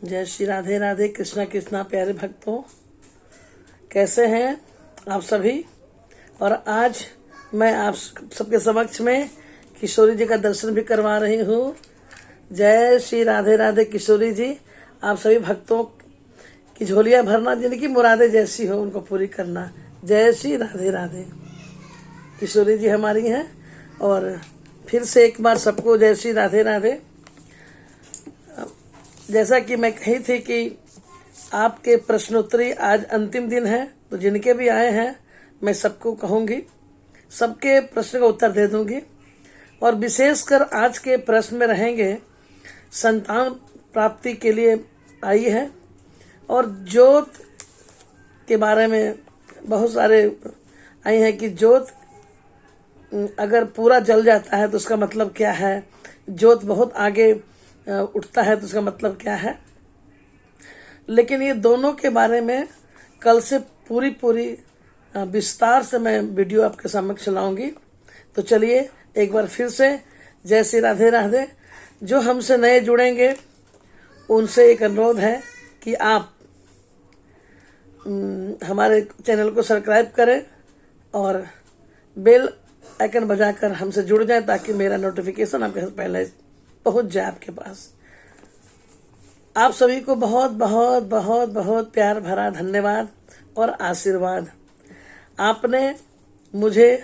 जय श्री राधे राधे। कृष्णा कृष्णा प्यारे भक्तों, कैसे हैं आप सभी। और आज मैं आप सबके समक्ष में किशोरी जी का दर्शन भी करवा रही हूँ। जय श्री राधे राधे। किशोरी जी, आप सभी भक्तों की झोलियां भरना, जिनकी मुरादें जैसी हो उनको पूरी करना। जय श्री राधे राधे। किशोरी जी हमारी हैं और फिर से एक बार सबको जय श्री राधे राधे। जैसा कि मैं कही थी कि आपके प्रश्नोत्तरी आज अंतिम दिन है, तो जिनके भी आए हैं मैं सबको कहूंगी, सबके प्रश्न का उत्तर दे दूंगी। और विशेषकर आज के प्रश्न में रहेंगे संतान प्राप्ति के लिए आई है, और ज्योत के बारे में बहुत सारे आई हैं कि ज्योत अगर पूरा जल जाता है तो उसका मतलब क्या है, ज्योत बहुत आगे उठता है तो उसका मतलब क्या है। लेकिन ये दोनों के बारे में कल से पूरी विस्तार से मैं वीडियो आपके समक्ष लाऊंगी। तो चलिए एक बार फिर से जय श्री राधे राधे। जो हमसे नए जुड़ेंगे उनसे एक अनुरोध है कि आप हमारे चैनल को सब्सक्राइब करें और बेल आइकन बजाकर हमसे जुड़ जाएं, ताकि मेरा नोटिफिकेशन आपके साथ पहले पहुंच जाए आपके पास। आप सभी को बहुत बहुत बहुत बहुत प्यार भरा धन्यवाद और आशीर्वाद। आपने मुझे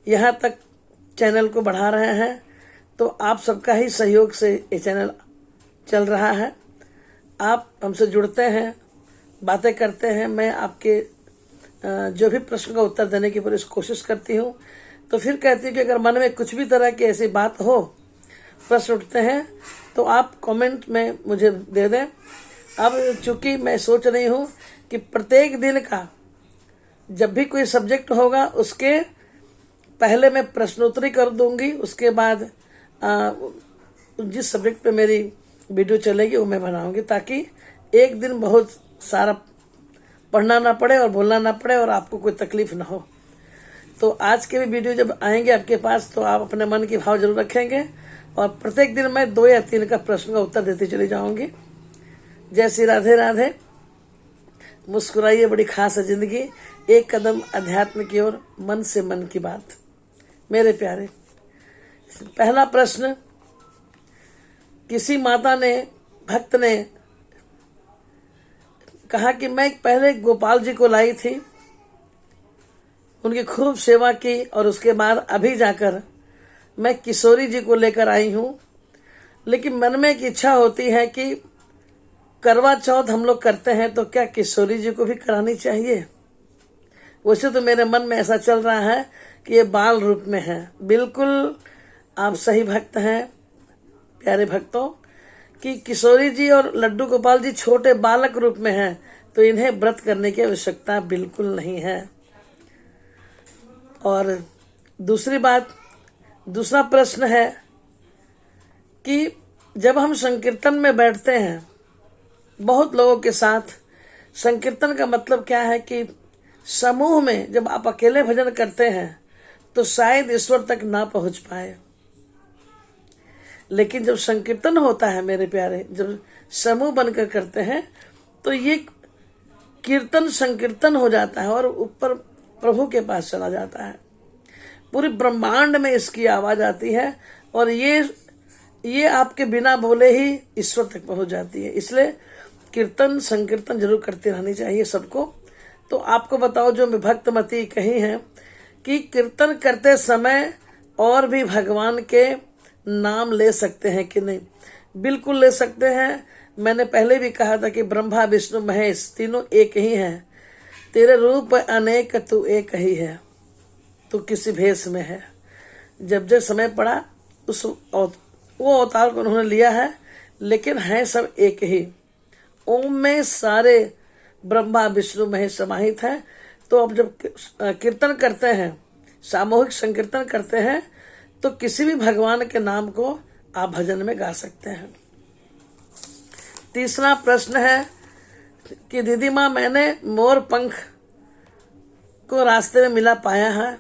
यहाँ तक चैनल को बढ़ा रहे हैं, तो आप सबका ही सहयोग से ये चैनल चल रहा है। आप हमसे जुड़ते हैं, बातें करते हैं, मैं आपके जो भी प्रश्न का उत्तर देने की पूरी कोशिश करती हूँ। तो फिर कहती हूँ कि अगर मन में कुछ भी तरह की ऐसी बात हो, प्रश्न उठते हैं, तो आप कमेंट में मुझे दे दें। अब चूंकि मैं सोच रही हूँ कि प्रत्येक दिन का जब भी कोई सब्जेक्ट होगा उसके पहले मैं प्रश्नोत्तरी कर दूंगी, उसके बाद जिस सब्जेक्ट पे मेरी वीडियो चलेगी वो मैं बनाऊंगी, ताकि एक दिन बहुत सारा पढ़ना ना पड़े और बोलना ना पड़े और आपको कोई तकलीफ ना हो। तो आज के भी वीडियो जब आएंगे आपके पास तो आप अपने मन की भाव जरूर रखेंगे, और प्रत्येक दिन मैं 2 या 3 का प्रश्न का उत्तर देती चली जाऊंगी। जय श्री राधे राधे। मुस्कुराइए, बड़ी खास है जिंदगी, एक कदम अध्यात्म की ओर, मन से मन की बात। मेरे प्यारे, पहला प्रश्न, किसी माता ने, भक्त ने कहा कि मैं पहले गोपाल जी को लाई थी, उनकी खूब सेवा की, और उसके बाद अभी जाकर मैं किशोरी जी को लेकर आई हूँ। लेकिन मन में एक इच्छा होती है कि करवा चौथ हम लोग करते हैं, तो क्या किशोरी जी को भी करानी चाहिए। वैसे तो मेरे मन में ऐसा चल रहा है कि ये बाल रूप में है। बिल्कुल आप सही भक्त हैं प्यारे भक्तों, कि किशोरी जी और लड्डू गोपाल जी छोटे बालक रूप में हैं, तो इन्हें व्रत करने की आवश्यकता बिल्कुल नहीं है। और दूसरी बात, दूसरा प्रश्न है कि जब हम संकीर्तन में बैठते हैं बहुत लोगों के साथ, संकीर्तन का मतलब क्या है कि समूह में जब आप अकेले भजन करते हैं तो शायद ईश्वर तक ना पहुंच पाए, लेकिन जब संकीर्तन होता है मेरे प्यारे, जब समूह बनकर करते हैं तो ये कीर्तन संकीर्तन हो जाता है और ऊपर प्रभु के पास चला जाता है। पूरी ब्रह्मांड में इसकी आवाज आती है और ये आपके बिना बोले ही ईश्वर तक पहुंच जाती है। इसलिए कीर्तन संकीर्तन जरूर करते रहनी चाहिए सबको। तो आपको बताओ, जो मैं भक्तमती कही है कि कीर्तन करते समय और भी भगवान के नाम ले सकते हैं कि नहीं। बिल्कुल ले सकते हैं। मैंने पहले भी कहा था कि ब्रह्मा विष्णु महेश तीनों एक ही हैं, तेरे रूप अनेक तू एक ही है, तो किसी भेष में है। जब जब समय पड़ा वो अवतार को उन्होंने लिया है, लेकिन है सब एक ही। ओम में सारे ब्रह्मा विष्णु महेश समाहित हैं। तो अब जब कीर्तन करते हैं, सामूहिक संकीर्तन करते हैं, तो किसी भी भगवान के नाम को आप भजन में गा सकते हैं। तीसरा प्रश्न है कि दीदी माँ, मैंने मोर पंख को रास्ते में मिला पाया है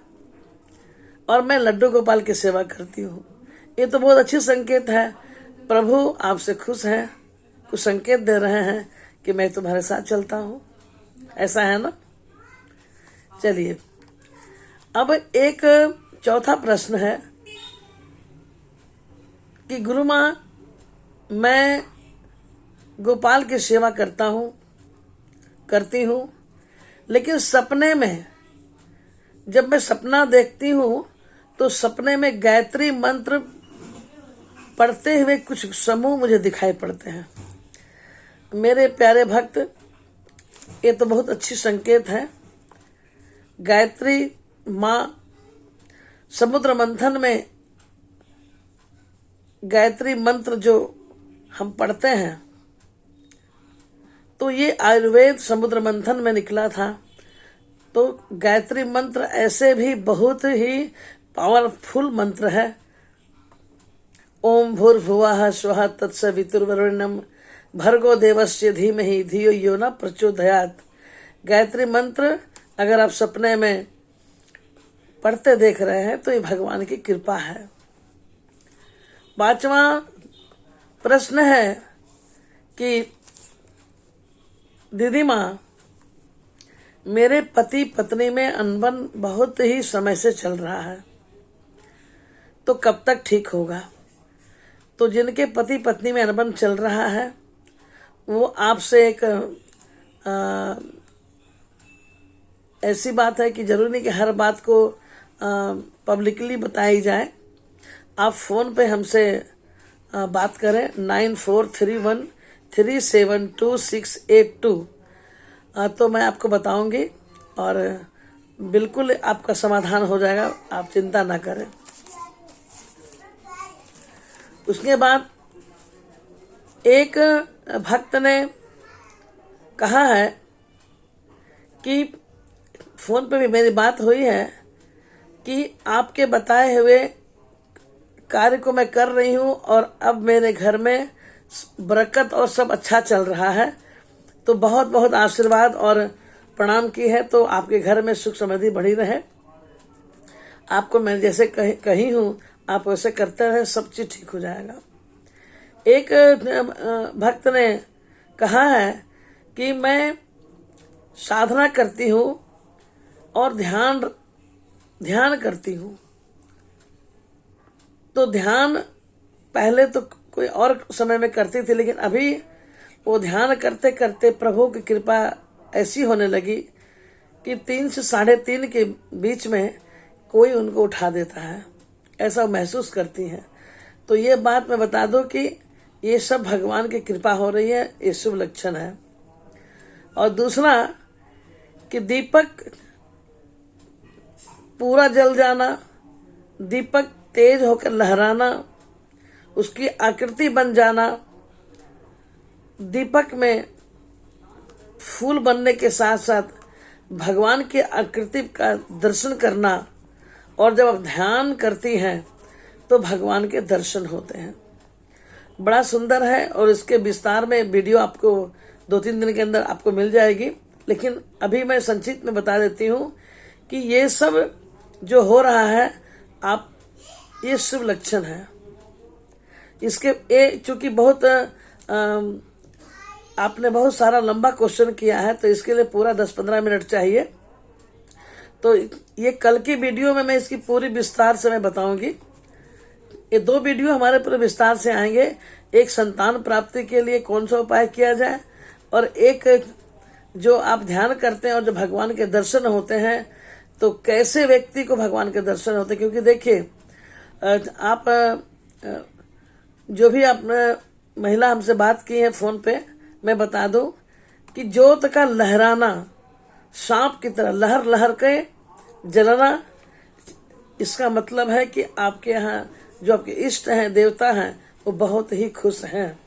और मैं लड्डू गोपाल की सेवा करती हूँ। ये तो बहुत अच्छी संकेत है, प्रभु आपसे खुश हैं, कुछ संकेत दे रहे हैं कि मैं तुम्हारे साथ चलता हूं। ऐसा है ना। चलिए, अब एक चौथा प्रश्न है कि गुरु माँ, मैं गोपाल की सेवा करती हूँ, लेकिन सपने में जब मैं सपना देखती हूँ तो सपने में गायत्री मंत्र पढ़ते हुए कुछ समूह मुझे दिखाई पड़ते हैं। मेरे प्यारे भक्त, ये तो बहुत अच्छी संकेत है। गायत्री माँ समुद्र मंथन में गायत्री मंत्र जो हम पढ़ते हैं, तो ये आयुर्वेद समुद्र मंथन में निकला था। तो गायत्री मंत्र ऐसे भी बहुत ही पावरफुल मंत्र है। ओम भूर्भुवः स्वः तत्सवितुर्वरेण्यं भर्गो देवस्य धीमहि धियो यो न प्रचोदयात्। गायत्री मंत्र अगर आप सपने में पढ़ते देख रहे हैं तो ये भगवान की कृपा है। 5वां प्रश्न है कि दीदी माँ, मेरे पति पत्नी में अनबन बहुत ही समय से चल रहा है, तो कब तक ठीक होगा? तो जिनके पति पत्नी में अनबन चल रहा है वो आपसे एक ऐसी बात है कि जरूरी नहीं कि हर बात को पब्लिकली बताई जाए। आप फोन पे हमसे बात करें 9431372682। तो मैं आपको बताऊंगी और बिल्कुल आपका समाधान हो जाएगा, आप चिंता ना करें। उसके बाद एक भक्त ने कहा है कि फोन पे भी मेरी बात हुई है कि आपके बताए हुए कार्य को मैं कर रही हूँ और अब मेरे घर में बरकत और सब अच्छा चल रहा है। तो बहुत बहुत आशीर्वाद और प्रणाम की है। तो आपके घर में सुख समृद्धि बढ़ी रहे। आपको मैं जैसे कही हूँ आप वैसे करते रहे, सब चीज ठीक हो जाएगा। एक भक्त ने कहा है कि मैं साधना करती हूँ और ध्यान करती हूँ। तो ध्यान पहले तो कोई और समय में करती थी, लेकिन अभी वो ध्यान करते करते प्रभु की कृपा ऐसी होने लगी कि 3 से 3:30 के बीच में कोई उनको उठा देता है, ऐसा महसूस करती हैं। तो ये बात मैं बता दूं कि ये सब भगवान की कृपा हो रही है, ये शुभ लक्षण है। और दूसरा कि दीपक पूरा जल जाना, दीपक तेज होकर लहराना, उसकी आकृति बन जाना, दीपक में फूल बनने के साथ साथ भगवान की आकृति का दर्शन करना, और जब आप ध्यान करती हैं तो भगवान के दर्शन होते हैं। बड़ा सुंदर है और इसके विस्तार में वीडियो आपको 2-3 दिन के अंदर आपको मिल जाएगी, लेकिन अभी मैं संक्षिप्त में बता देती हूँ कि ये सब जो हो रहा है आप ये शुभ लक्षण है। इसके चूंकि बहुत आपने बहुत सारा लंबा क्वेश्चन किया है तो इसके लिए पूरा 10-15 मिनट चाहिए। तो ये कल की वीडियो में मैं इसकी पूरी विस्तार से मैं बताऊंगी। ये 2 वीडियो हमारे पूरे विस्तार से आएंगे। एक संतान प्राप्ति के लिए कौन सा उपाय किया जाए, और एक जो आप ध्यान करते हैं और जो भगवान के दर्शन होते हैं तो कैसे व्यक्ति को भगवान के दर्शन होते हैं। क्योंकि देखिए, आप जो भी आपने महिला हमसे बात की है फोन पे, मैं बता दूं कि ज्योत का लहराना, सांप की तरह लहर लहर के जलना, इसका मतलब है कि आपके यहाँ जो आपके इष्ट हैं, देवता हैं, वो बहुत ही खुश हैं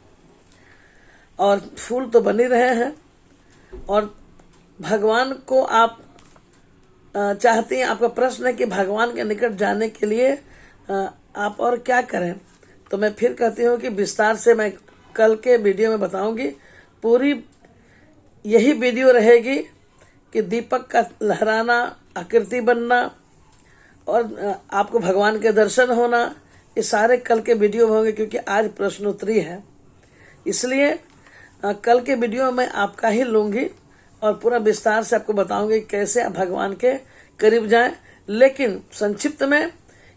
और फूल तो बनी रहे हैं। और भगवान को आप चाहती हैं, आपका प्रश्न है कि भगवान के निकट जाने के लिए आप और क्या करें। तो मैं फिर कहती हूँ कि विस्तार से मैं कल के वीडियो में बताऊंगी। पूरी यही वीडियो रहेगी कि दीपक का लहराना, आकृति बनना और आपको भगवान के दर्शन होना, ये सारे कल के वीडियो होंगे। क्योंकि आज प्रश्नोत्तरी है, इसलिए कल के वीडियो में आपका ही लूंगी और पूरा विस्तार से आपको बताऊंगी कैसे आप भगवान के करीब जाएं। लेकिन संक्षिप्त में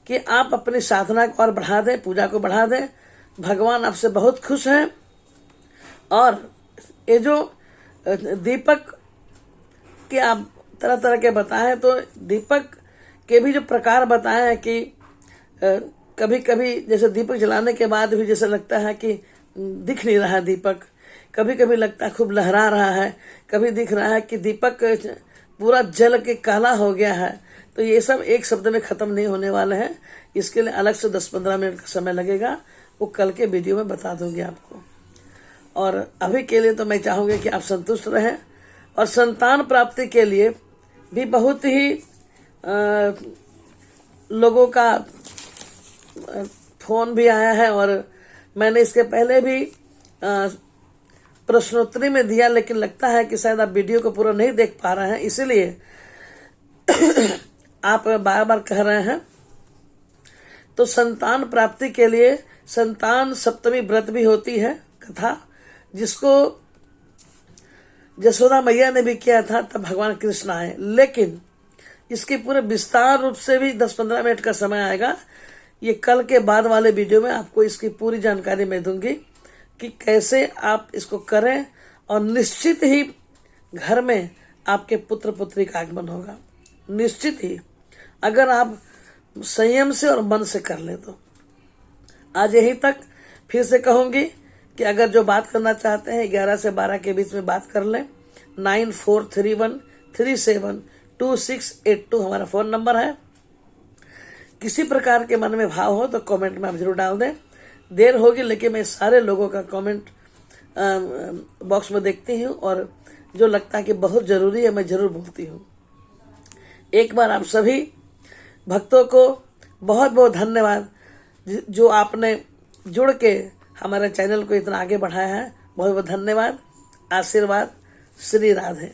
कि आप अपनी साधना को और बढ़ा दें, पूजा को बढ़ा दें। भगवान आपसे बहुत खुश हैं। और ये जो दीपक के आप तरह तरह के बताएं, तो दीपक के भी जो प्रकार बताए हैं कि कभी कभी जैसे दीपक जलाने के बाद भी जैसे लगता है कि दिख नहीं रहा दीपक, कभी कभी लगता है खूब लहरा रहा है, कभी दिख रहा है कि दीपक पूरा जल के काला हो गया है। तो ये सब एक शब्द में खत्म नहीं होने वाले हैं। इसके लिए अलग से 10-15 मिनट का समय लगेगा, वो कल के वीडियो में बता दूंगी आपको। और अभी के लिए तो मैं चाहूंगी कि आप संतुष्ट रहें। और संतान प्राप्ति के लिए भी बहुत ही लोगों का फोन भी आया है, और मैंने इसके पहले भी प्रश्नोत्तरी में दिया, लेकिन लगता है कि शायद आप वीडियो को पूरा नहीं देख पा रहे हैं, इसीलिए आप बार बार कह रहे हैं। तो संतान प्राप्ति के लिए संतान सप्तमी व्रत भी होती है कथा, जिसको यशोदा मैया ने भी किया था, तब भगवान कृष्ण आए। लेकिन इसके पूरे विस्तार रूप से भी 10-15 मिनट का समय आएगा। ये कल के बाद वाले वीडियो में आपको इसकी पूरी जानकारी मैं दूंगी कि कैसे आप इसको करें, और निश्चित ही घर में आपके पुत्र पुत्री का आगमन होगा, निश्चित ही, अगर आप संयम से और मन से कर ले तो। आज यहीं तक। फिर से कहूंगी कि अगर जो बात करना चाहते हैं 11 से 12 के बीच में बात कर लें। 9431372682 हमारा फोन नंबर है। किसी प्रकार के मन में भाव हो तो कमेंट में आप जरूर डाल दें। देर होगी लेकिन मैं सारे लोगों का कमेंट बॉक्स में देखती हूँ, और जो लगता है कि बहुत जरूरी है मैं जरूर बोलती हूँ। एक बार आप सभी भक्तों को बहुत बहुत धन्यवाद, जो आपने जुड़ के हमारे चैनल को इतना आगे बढ़ाया है। बहुत बहुत धन्यवाद। आशीर्वाद। श्री राधे।